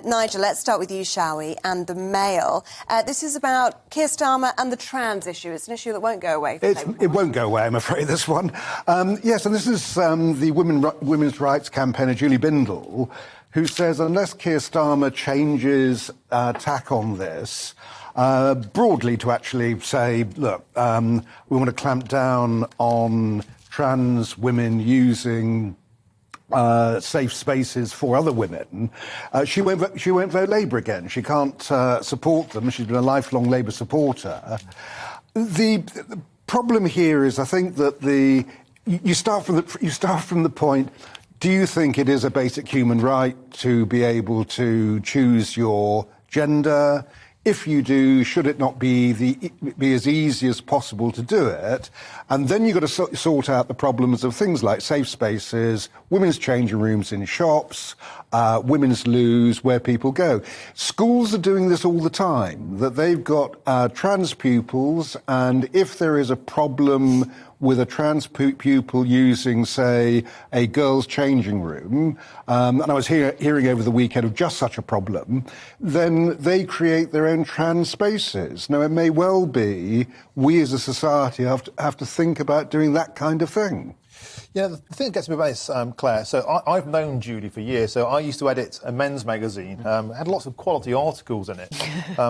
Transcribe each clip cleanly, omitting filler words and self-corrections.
Nigel, let's start with you, shall we, and the Mail. This is about Keir Starmer and the trans issue. It's an issue that won't go away. It won't go away, I'm afraid, this one. Yes, and this is the women's rights campaigner, Julie Bindel, who says unless Keir Starmer changes tack on this, broadly to actually say, look, we want to clamp down on trans women using safe spaces for other women, she won't vote Labour again. She can't support them. She's been a lifelong Labour supporter. The problem here is, I think that you start from the point. Do you think it is a basic human right to be able to choose your gender? If you do, should it not be as easy as possible to do it? And then you've got to sort out the problems of things like safe spaces, women's changing rooms in shops, women's loos, where people go. Schools are doing this all the time, that they've got trans pupils, and if there is a problem with a trans pupil using, say, a girls' changing room, and I was hearing over the weekend of just such a problem, then they create their own trans spaces. Now, it may well be we as a society have to think about doing that kind of thing. Yeah, the thing that gets me about this, Claire, so I've known Julie for years. So I used to edit a men's magazine, had lots of quality articles in it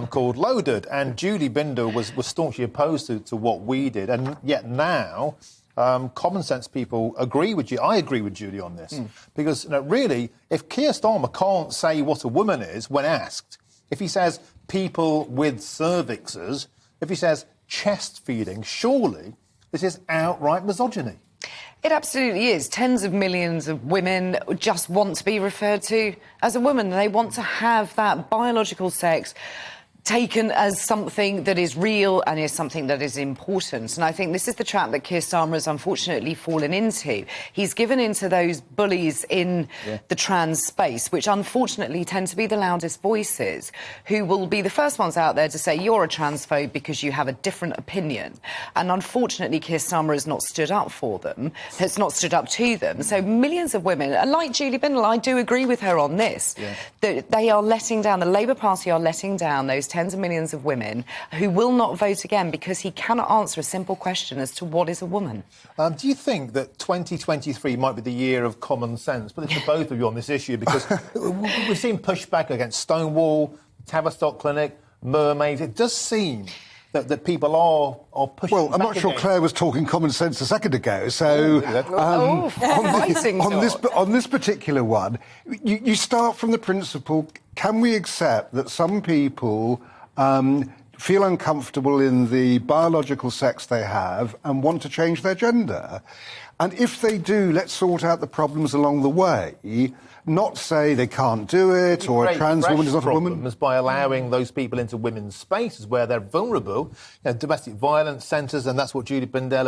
called Loaded. And Julie Bindel was staunchly opposed to what we did. And yet now, common sense people agree with you. I agree with Julie on this. Because, really, if Keir Starmer can't say what a woman is when asked, if he says people with cervixes, if he says chest feeding, surely this is outright misogyny. It absolutely is. Tens of millions of women just want to be referred to as a woman. They want to have that biological sex taken as something that is real and is something that is important. And I think this is the trap that Keir Starmer has unfortunately fallen into. He's given into those bullies in the trans space, which unfortunately tend to be the loudest voices, who will be the first ones out there to say you're a transphobe because you have a different opinion. And unfortunately, Keir Starmer has not stood up for them, has not stood up to them. So millions of women, and like Julie Bindel, I do agree with her on this, that they are letting down, the Labour Party are letting down those tens of millions of women who will not vote again because he cannot answer a simple question as to what is a woman. Do you think that 2023 might be the year of common sense? But it's to both of you on this issue, because we've seen pushback against Stonewall, Tavistock Clinic, Mermaids. It does seem that people are pushing Well, I'm back not sure again. Claire was talking common sense a second ago, so on this particular one, you start from the principle, can we accept that some people feel uncomfortable in the biological sex they have and want to change their gender? And if they do, let's sort out the problems along the way, not say they can't do it or a trans woman is not a woman. By allowing those people into women's spaces where they're vulnerable, domestic violence centres, and that's what Julie Bindel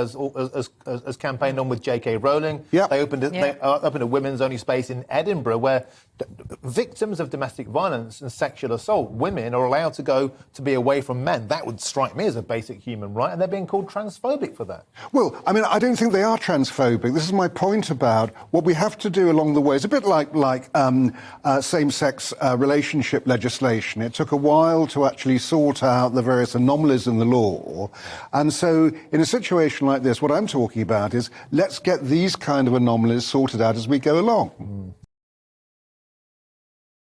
has campaigned on with J.K. Rowling. Yep. They opened a women's-only space in Edinburgh where victims of domestic violence and sexual assault, women are allowed to go to be away from men. That would strike me as a basic human right, and they're being called transphobic for that. Well, I mean, I don't think they are transphobic. This is my point about what we have to do along the way. It's a bit like same-sex relationship legislation. It took a while to actually sort out the various anomalies in the law. And so in a situation like this, what I'm talking about is let's get these kind of anomalies sorted out as we go along.